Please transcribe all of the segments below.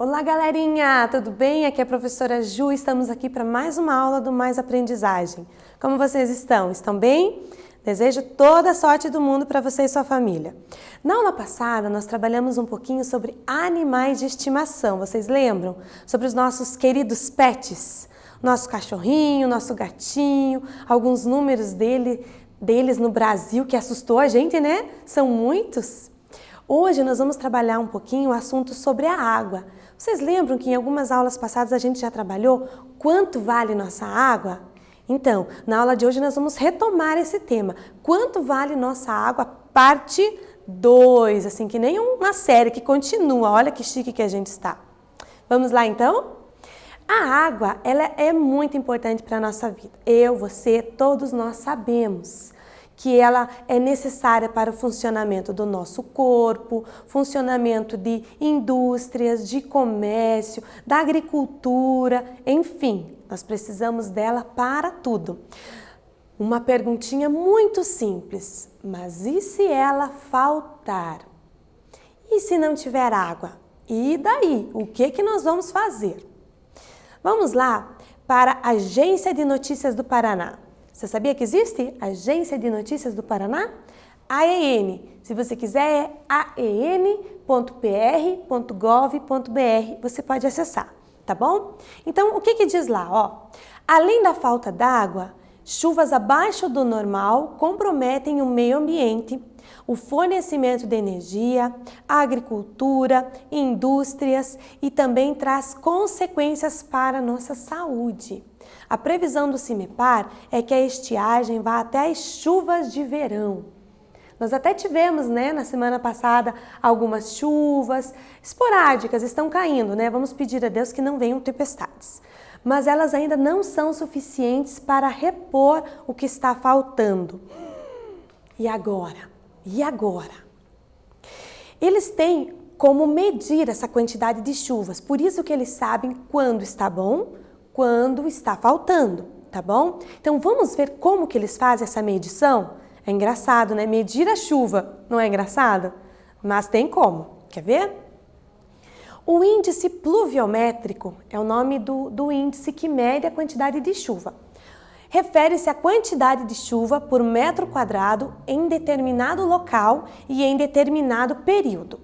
Olá, galerinha! Tudo bem? Aqui é a professora Ju, estamos aqui para mais uma aula do Mais Aprendizagem. Como vocês estão? Estão bem? Desejo toda a sorte do mundo para você e sua família. Na aula passada, nós trabalhamos um pouquinho sobre animais de estimação. Vocês lembram? Sobre os nossos queridos pets. Nosso cachorrinho, nosso gatinho, alguns números deles no Brasil que assustou a gente, né? São muitos. Hoje nós vamos trabalhar um pouquinho o assunto sobre a água. Vocês lembram que em algumas aulas passadas a gente já trabalhou quanto vale nossa água? Então, na aula de hoje nós vamos retomar esse tema. Quanto vale nossa água? Parte 2, assim que nem uma série que continua. Olha que chique que a gente está. Vamos lá então? A água, ela é muito importante para a nossa vida. Eu, você, todos nós sabemos que ela é necessária para o funcionamento do nosso corpo, funcionamento de indústrias, de comércio, da agricultura, enfim, nós precisamos dela para tudo. Uma perguntinha muito simples, mas e se ela faltar? E se não tiver água? E daí? O que nós vamos fazer? Vamos lá para a Agência de Notícias do Paraná. Você sabia que existe Agência de Notícias do Paraná? AEN. Se você quiser, é aen.pr.gov.br. Você pode acessar, tá bom? Então, o que diz lá? Ó, além da falta d'água, chuvas abaixo do normal comprometem o meio ambiente, o fornecimento de energia, a agricultura, indústrias e também traz consequências para a nossa saúde. A previsão do CIMEPAR é que a estiagem vá até as chuvas de verão. Nós até tivemos, né, na semana passada, algumas chuvas esporádicas, estão caindo, né? Vamos pedir a Deus que não venham tempestades. Mas elas ainda não são suficientes para repor o que está faltando. E agora? E agora? Eles têm como medir essa quantidade de chuvas, por isso que eles sabem quando está bom, quando está faltando, tá bom? Então vamos ver como que eles fazem essa medição? É engraçado, né? Medir a chuva, não é engraçado? Mas tem como, quer ver? O índice pluviométrico é o nome do índice que mede a quantidade de chuva. Refere-se à quantidade de chuva por metro quadrado em determinado local e em determinado período.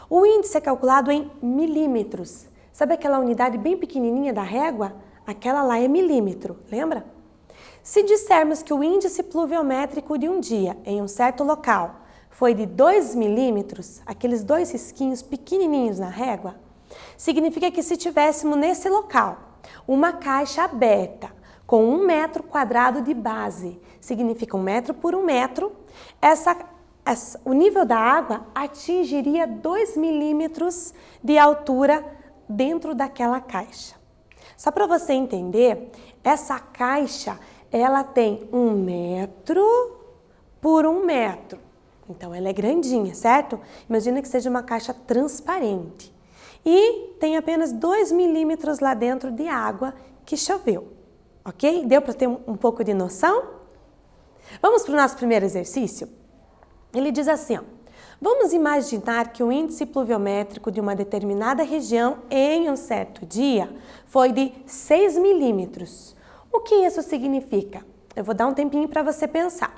O índice é calculado em milímetros. Sabe aquela unidade bem pequenininha da régua? Aquela lá é milímetro, lembra? Se dissermos que o índice pluviométrico de um dia em um certo local foi de 2 milímetros, aqueles 2 risquinhos pequenininhos na régua, significa que se tivéssemos nesse local uma caixa aberta com 1 metro quadrado de base, significa 1 metro por 1 metro, o nível da água atingiria 2 milímetros de altura dentro daquela caixa. Só para você entender, essa caixa ela tem 1 metro por 1 metro. Então ela é grandinha, certo? Imagina que seja uma caixa transparente. E tem apenas 2 milímetros lá dentro de água que choveu. Ok? Deu para ter um pouco de noção? Vamos para o nosso primeiro exercício? Ele diz assim, ó. Vamos imaginar que o índice pluviométrico de uma determinada região em um certo dia foi de 6 milímetros. O que isso significa? Eu vou dar um tempinho para você pensar.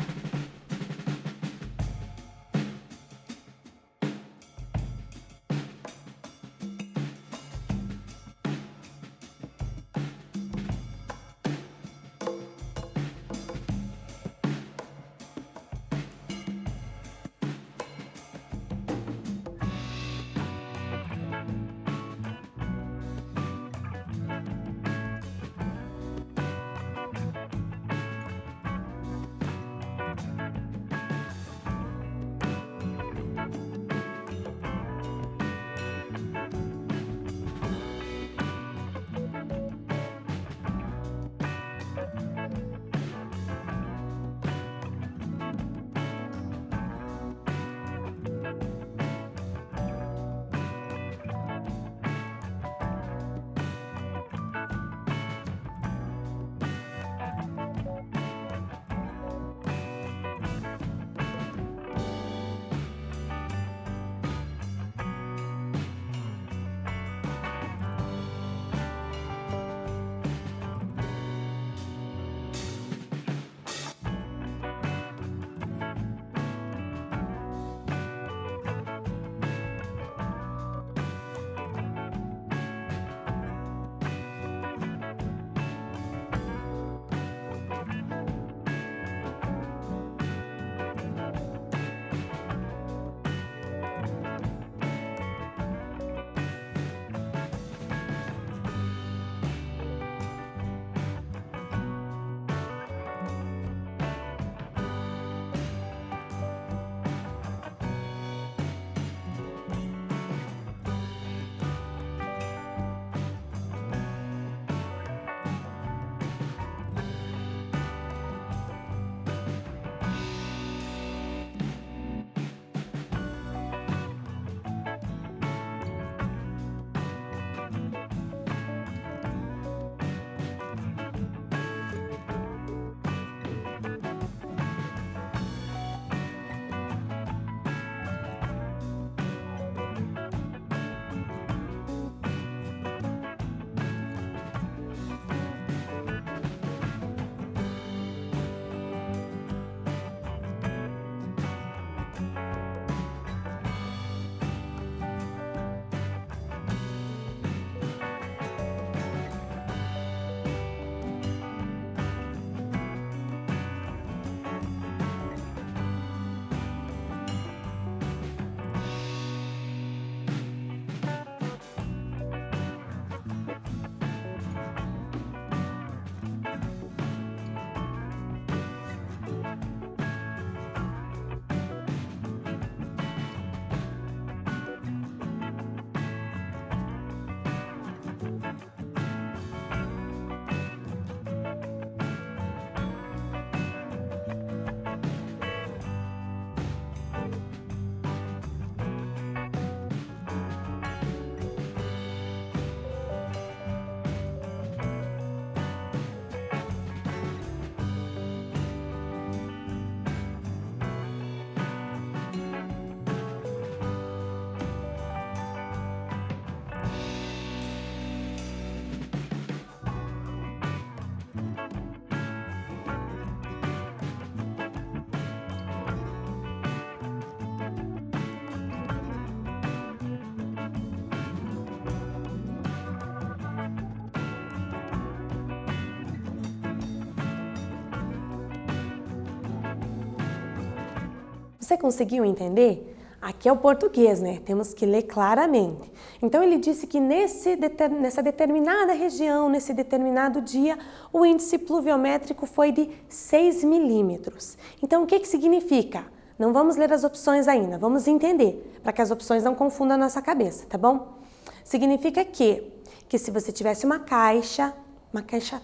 Você conseguiu entender? Aqui é o português, né? Temos que ler claramente. Então, ele disse que nessa determinada região, nesse determinado dia, o índice pluviométrico foi de 6 milímetros. Então, o que significa? Não vamos ler as opções ainda, vamos entender, para que as opções não confundam a nossa cabeça, tá bom? Significa que se você tivesse uma caixa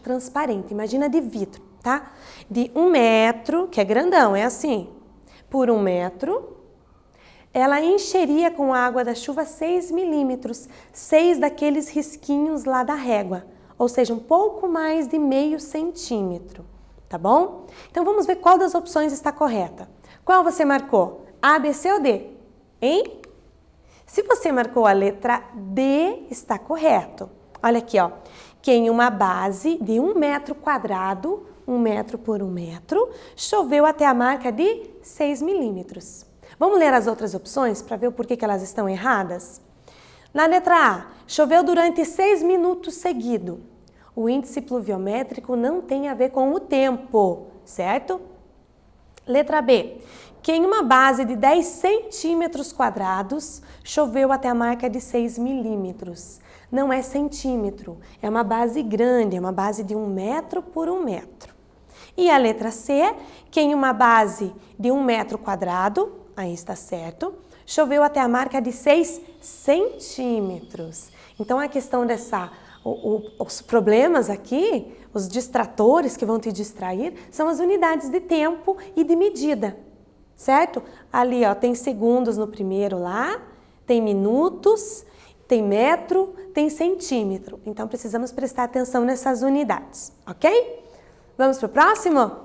transparente, imagina de vidro, tá? De 1 metro, que é grandão, é assim, por 1 metro, ela encheria com a água da chuva 6 milímetros, 6 daqueles risquinhos lá da régua, ou seja, um pouco mais de meio centímetro, tá bom? Então vamos ver qual das opções está correta. Qual você marcou? A, B, C ou D? Hein? Se você marcou a letra D, está correto. Olha aqui, ó. Que em uma base de 1 metro quadrado, 1 metro por 1 metro, choveu até a marca de 6 milímetros. Vamos ler as outras opções para ver o porquê que elas estão erradas? Na letra A, choveu durante 6 minutos seguidos. O índice pluviométrico não tem a ver com o tempo, certo? Letra B, que em uma base de 10 centímetros quadrados, choveu até a marca de 6 milímetros. Não é centímetro, é uma base grande, é uma base de 1 metro por 1 metro. E a letra C, que em uma base de 1 metro quadrado, aí está certo, choveu até a marca de 6 centímetros. Então, a questão os problemas aqui, os distratores que vão te distrair, são as unidades de tempo e de medida, certo? Ali, ó, tem segundos no primeiro lá, tem minutos, tem metro, tem centímetro. Então, precisamos prestar atenção nessas unidades, ok? Vamos para o próximo?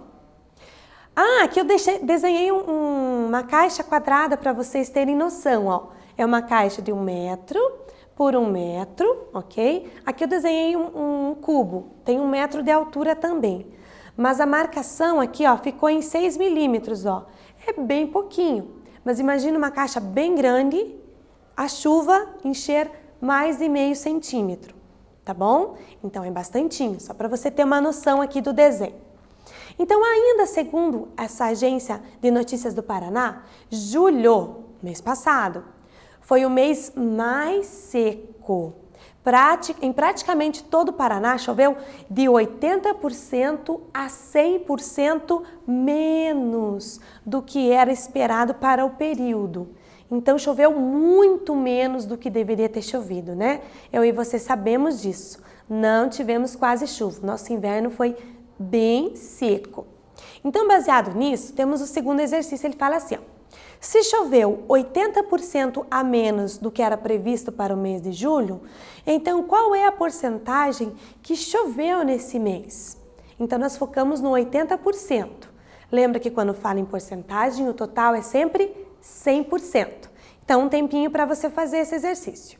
Ah, aqui eu desenhei uma caixa quadrada para vocês terem noção, ó. É uma caixa de 1 metro por 1 metro, ok? Aqui eu desenhei um cubo, tem 1 metro de altura também. Mas a marcação aqui, ó, ficou em 6 milímetros, ó. É bem pouquinho, mas imagina uma caixa bem grande, a chuva encher mais de meio centímetro, tá bom? Então é bastantinho, só para você ter uma noção aqui do desenho. Então, ainda segundo essa agência de notícias do Paraná, julho, mês passado, foi o mês mais seco. Em praticamente todo o Paraná choveu de 80% a 100% menos do que era esperado para o período. Então, choveu muito menos do que deveria ter chovido, né? Eu e você sabemos disso. Não tivemos quase chuva. Nosso inverno foi bem seco. Então, baseado nisso, temos o segundo exercício. Ele fala assim, ó, se choveu 80% a menos do que era previsto para o mês de julho, então qual é a porcentagem que choveu nesse mês? Então, nós focamos no 80%. Lembra que quando fala em porcentagem, o total é sempre 100%. Então, um tempinho para você fazer esse exercício.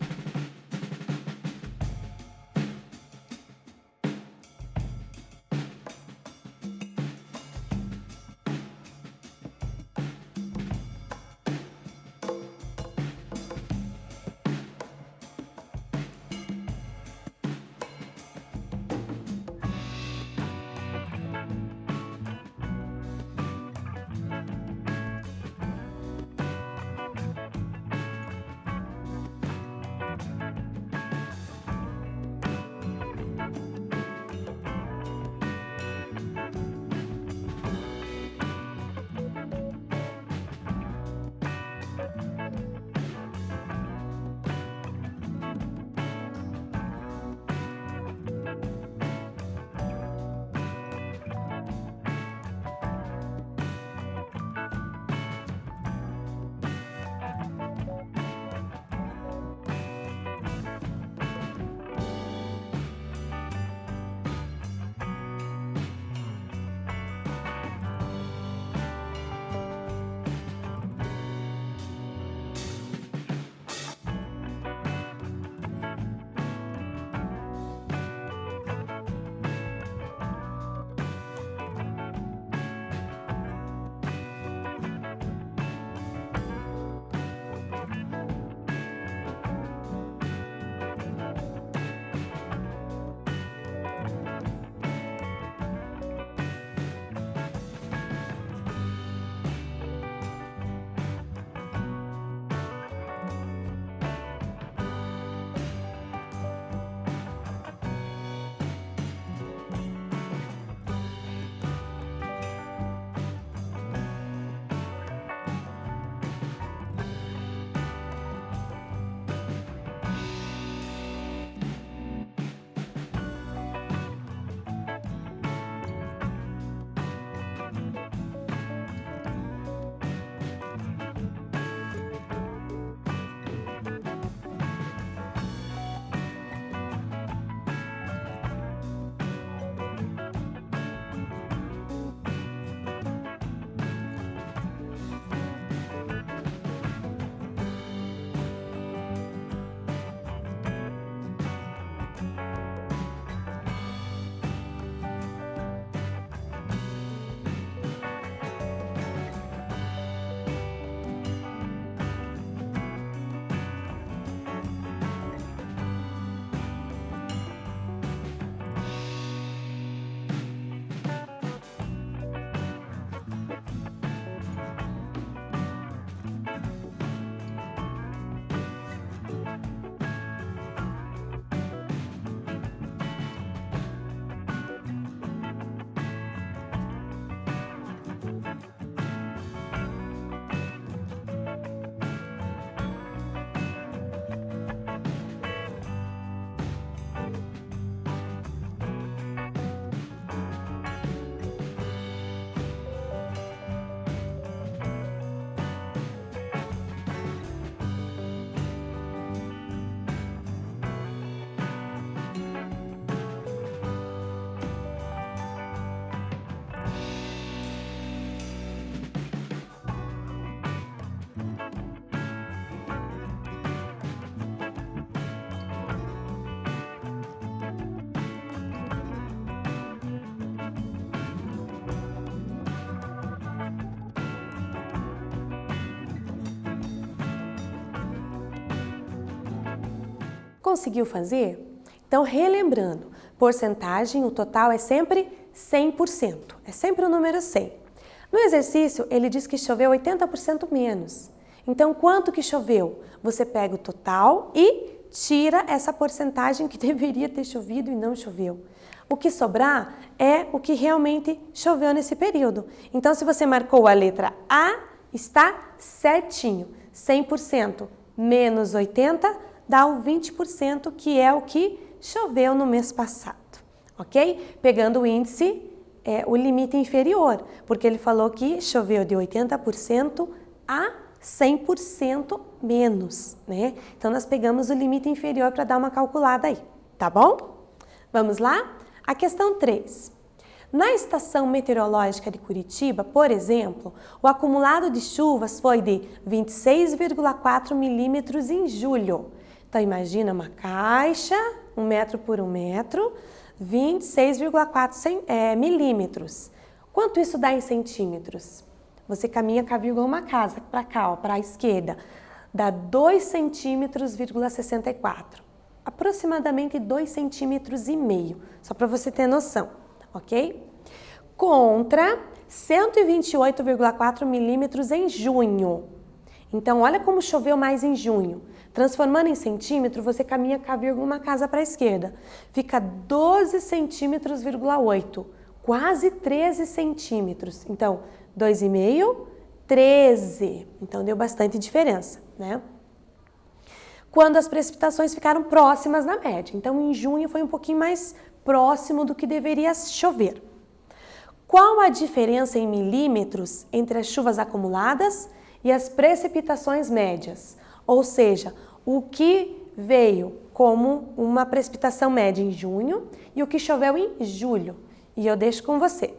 Conseguiu fazer? Então, relembrando, porcentagem, o total é sempre 100%, é sempre o número 100. No exercício, ele diz que choveu 80% menos. Então, quanto que choveu? Você pega o total e tira essa porcentagem que deveria ter chovido e não choveu. O que sobrar é o que realmente choveu nesse período. Então, se você marcou a letra A, está certinho. 100% menos 80 dá o 20%, que é o que choveu no mês passado, ok? Pegando o índice, o limite inferior, porque ele falou que choveu de 80% a 100% menos, né? Então, nós pegamos o limite inferior para dar uma calculada aí, tá bom? Vamos lá? A questão 3. Na estação meteorológica de Curitiba, por exemplo, o acumulado de chuvas foi de 26,4 milímetros em julho. Então, imagina uma caixa, 1 metro por 1 metro, 26,4 milímetros. Quanto isso dá em centímetros? Você caminha com a vírgula uma casa para cá, para a esquerda, dá 2 centímetros, 64. Aproximadamente 2 centímetros e meio, só para você ter noção, ok? Contra 128,4 milímetros em junho. Então, olha como choveu mais em junho. Transformando em centímetro, você caminha com a vírgula uma casa para a esquerda. Fica 12 centímetros, 8, quase 13 centímetros. Então, 2,5, 13. Então, deu bastante diferença, né? Quando as precipitações ficaram próximas da média. Então, em junho foi um pouquinho mais próximo do que deveria chover. Qual a diferença em milímetros entre as chuvas acumuladas e as precipitações médias? Ou seja, o que veio como uma precipitação média em junho e o que choveu em julho. E eu deixo com você.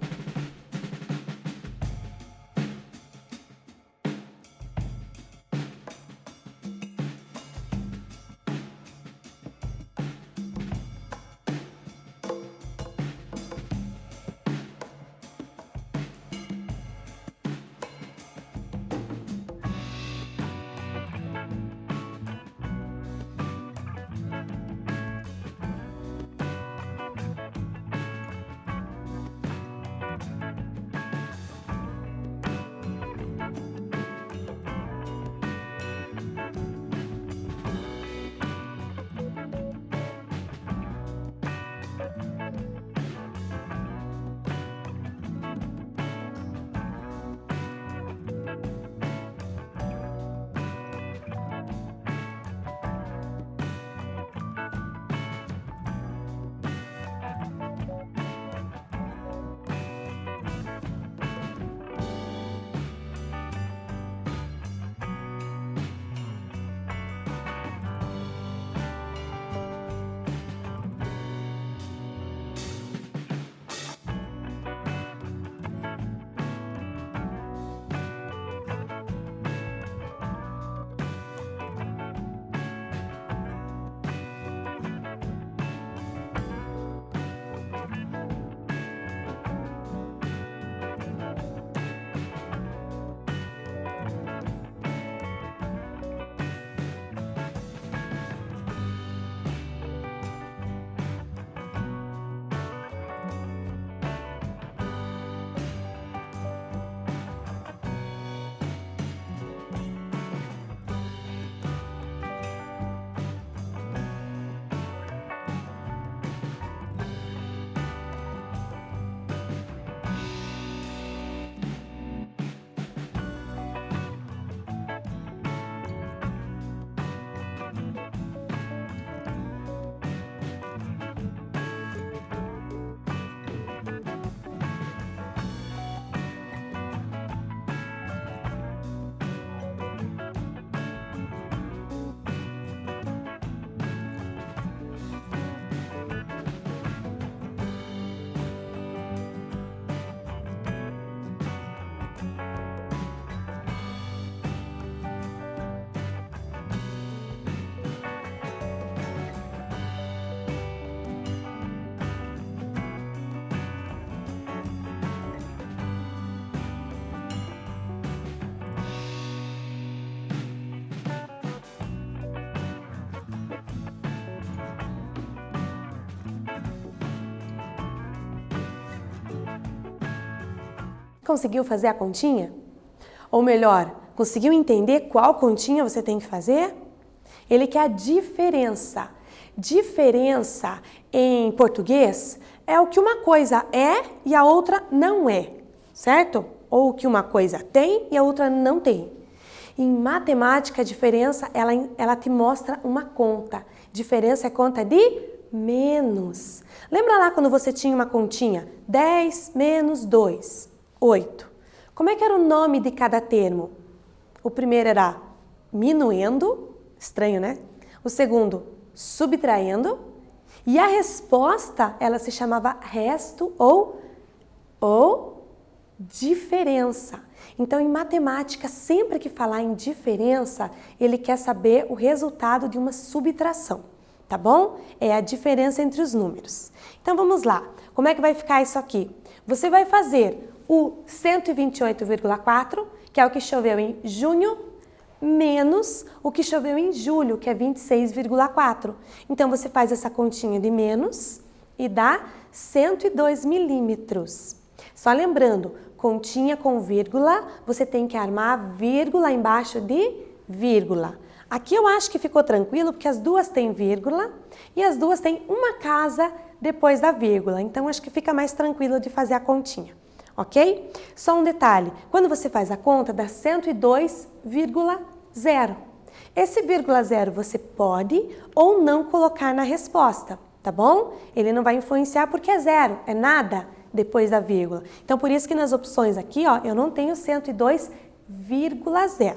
conseguiu fazer a continha? Ou melhor, conseguiu entender qual continha você tem que fazer? Ele quer a diferença. Diferença em português é o que uma coisa é e a outra não é, certo? Ou o que uma coisa tem e a outra não tem. Em matemática, a diferença, ela te mostra uma conta. Diferença é conta de menos. Lembra lá quando você tinha uma continha? 10 menos 2, 8. Como é que era o nome de cada termo? O primeiro era minuendo, estranho, né? O segundo, subtraindo. E a resposta, ela se chamava resto ou diferença. Então, em matemática, sempre que falar em diferença, ele quer saber o resultado de uma subtração, tá bom? É a diferença entre os números. Então, vamos lá. Como é que vai ficar isso aqui? Você vai fazer o 128,4, que é o que choveu em junho, menos o que choveu em julho, que é 26,4. Então, você faz essa continha de menos e dá 102 milímetros. Só lembrando, continha com vírgula, você tem que armar vírgula embaixo de vírgula. Aqui eu acho que ficou tranquilo, porque as duas têm vírgula e as duas têm uma casa depois da vírgula. Então, acho que fica mais tranquilo de fazer a continha, ok? Só um detalhe, quando você faz a conta, dá 102,0. Esse vírgula zero você pode ou não colocar na resposta, tá bom? Ele não vai influenciar porque é zero, é nada depois da vírgula. Então, por isso que nas opções aqui, ó, eu não tenho 102,0,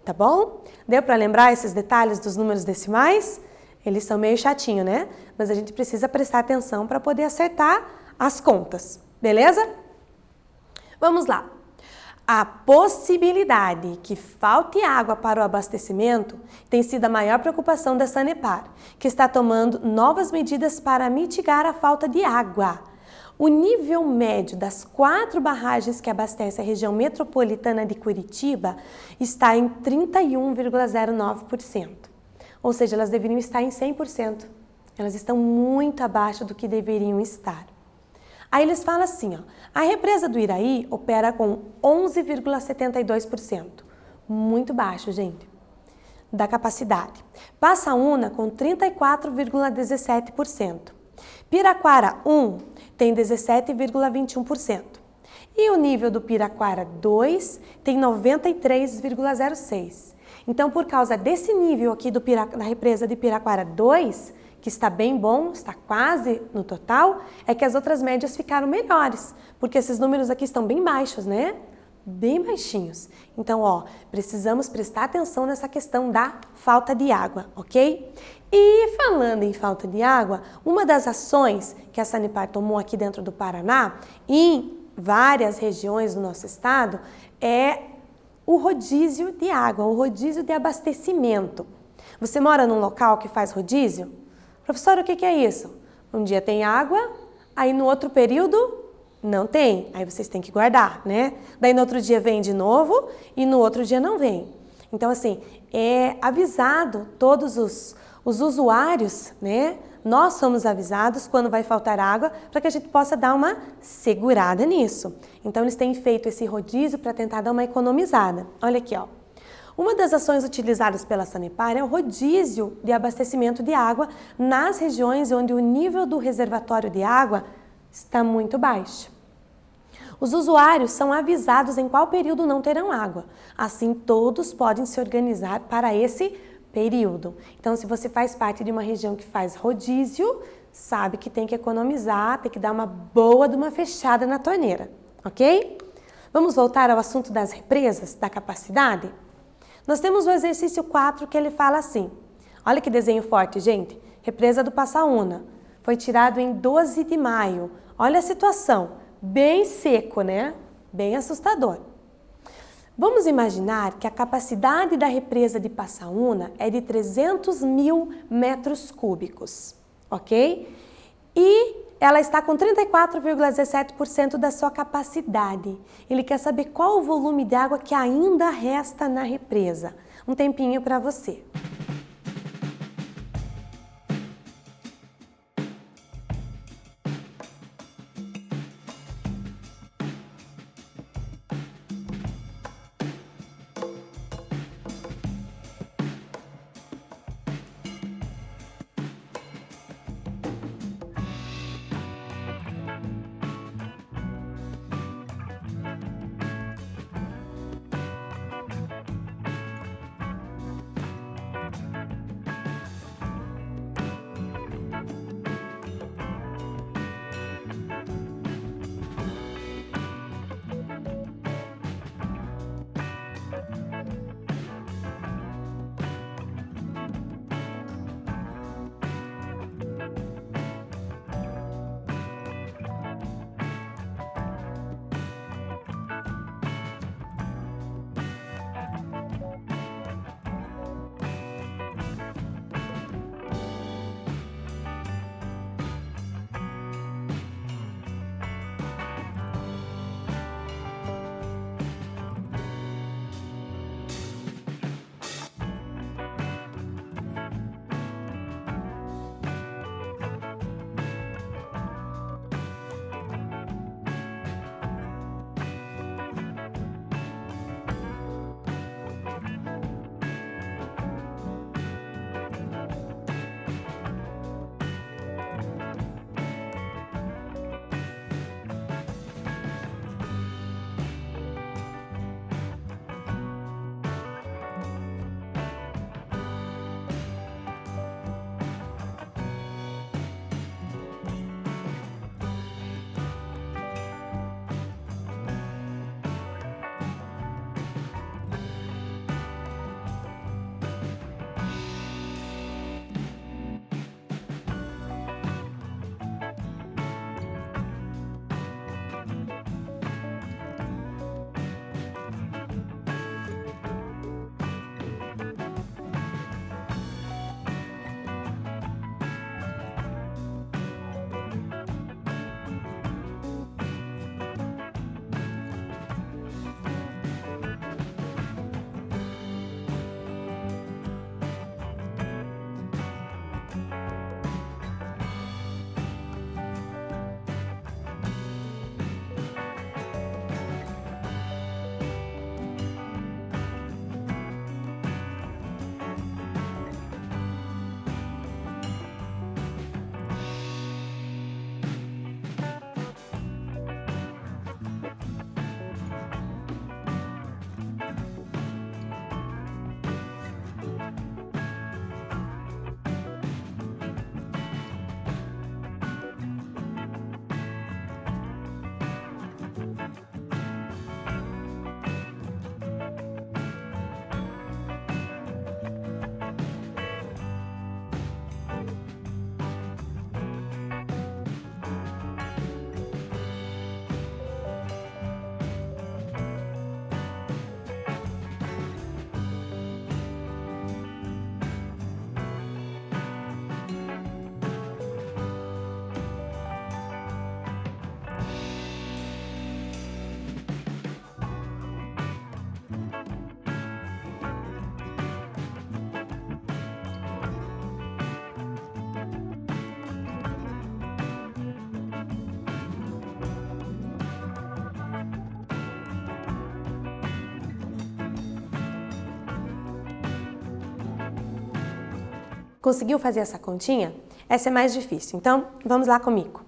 tá bom? Deu para lembrar esses detalhes dos números decimais? Eles são meio chatinhos, né? Mas a gente precisa prestar atenção para poder acertar as contas, beleza? Vamos lá. A possibilidade que falte água para o abastecimento tem sido a maior preocupação da Sanepar, que está tomando novas medidas para mitigar a falta de água. O nível médio das 4 barragens que abastecem a região metropolitana de Curitiba está em 31,09%. Ou seja, elas deveriam estar em 100%. Elas estão muito abaixo do que deveriam estar. Aí eles falam assim, ó, a represa do Iraí opera com 11,72%. Muito baixo, gente, da capacidade. Passaúna com 34,17%. Piraquara 1 tem 17,21%. E o nível do Piraquara 2 tem 93,06%. Então, por causa desse nível aqui da represa de Piraquara 2, que está bem bom, está quase no total, é que as outras médias ficaram melhores, porque esses números aqui estão bem baixos, né? Bem baixinhos. Então, ó, precisamos prestar atenção nessa questão da falta de água, ok? E falando em falta de água, uma das ações que a Sanepar tomou aqui dentro do Paraná, em várias regiões do nosso estado, é o rodízio de água, o rodízio de abastecimento. Você mora num local que faz rodízio? Professora, o que é isso? Um dia tem água, aí no outro período não tem, aí vocês têm que guardar, né? Daí no outro dia vem de novo e no outro dia não vem. Então, assim, é avisado todos os usuários, né? Nós somos avisados quando vai faltar água para que a gente possa dar uma segurada nisso. Então, eles têm feito esse rodízio para tentar dar uma economizada. Olha aqui, ó. Uma das ações utilizadas pela Sanepar é o rodízio de abastecimento de água nas regiões onde o nível do reservatório de água está muito baixo. Os usuários são avisados em qual período não terão água. Assim, todos podem se organizar para esse período. Então, se você faz parte de uma região que faz rodízio, sabe que tem que economizar, tem que dar uma boa de uma fechada na torneira, ok? Vamos voltar ao assunto das represas, da capacidade? Nós temos o exercício 4 que ele fala assim, olha que desenho forte, gente, represa do Passaúna, foi tirado em 12 de maio, olha a situação, bem seco, né? Bem assustador. Vamos imaginar que a capacidade da represa de Passaúna é de 300 mil metros cúbicos, ok? E ela está com 34,17% da sua capacidade. Ele quer saber qual o volume de água que ainda resta na represa. Um tempinho para você. Conseguiu fazer essa continha? Essa é mais difícil, então vamos lá comigo.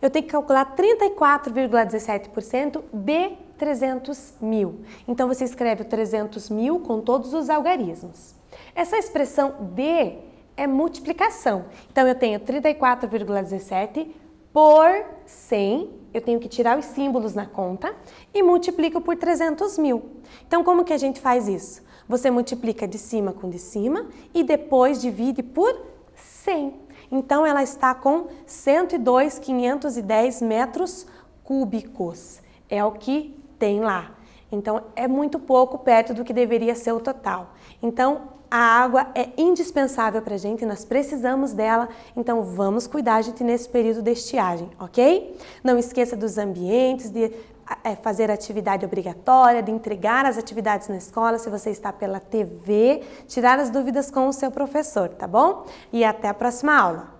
Eu tenho que calcular 34,17% de 300 mil. Então você escreve o 300 mil com todos os algarismos. Essa expressão de é multiplicação. Então eu tenho 34,17 por 100, eu tenho que tirar os símbolos na conta e multiplico por 300 mil. Então como que a gente faz isso? Você multiplica de cima com de cima e depois divide por 100. Então ela está com 102.510 metros cúbicos. É o que tem lá. Então é muito pouco perto do que deveria ser o total. Então a água é indispensável para a gente, nós precisamos dela, então vamos cuidar, gente, nesse período de estiagem, ok? Não esqueça dos ambientes, de fazer atividade obrigatória, de entregar as atividades na escola, se você está pela TV, tirar as dúvidas com o seu professor, tá bom? E até a próxima aula!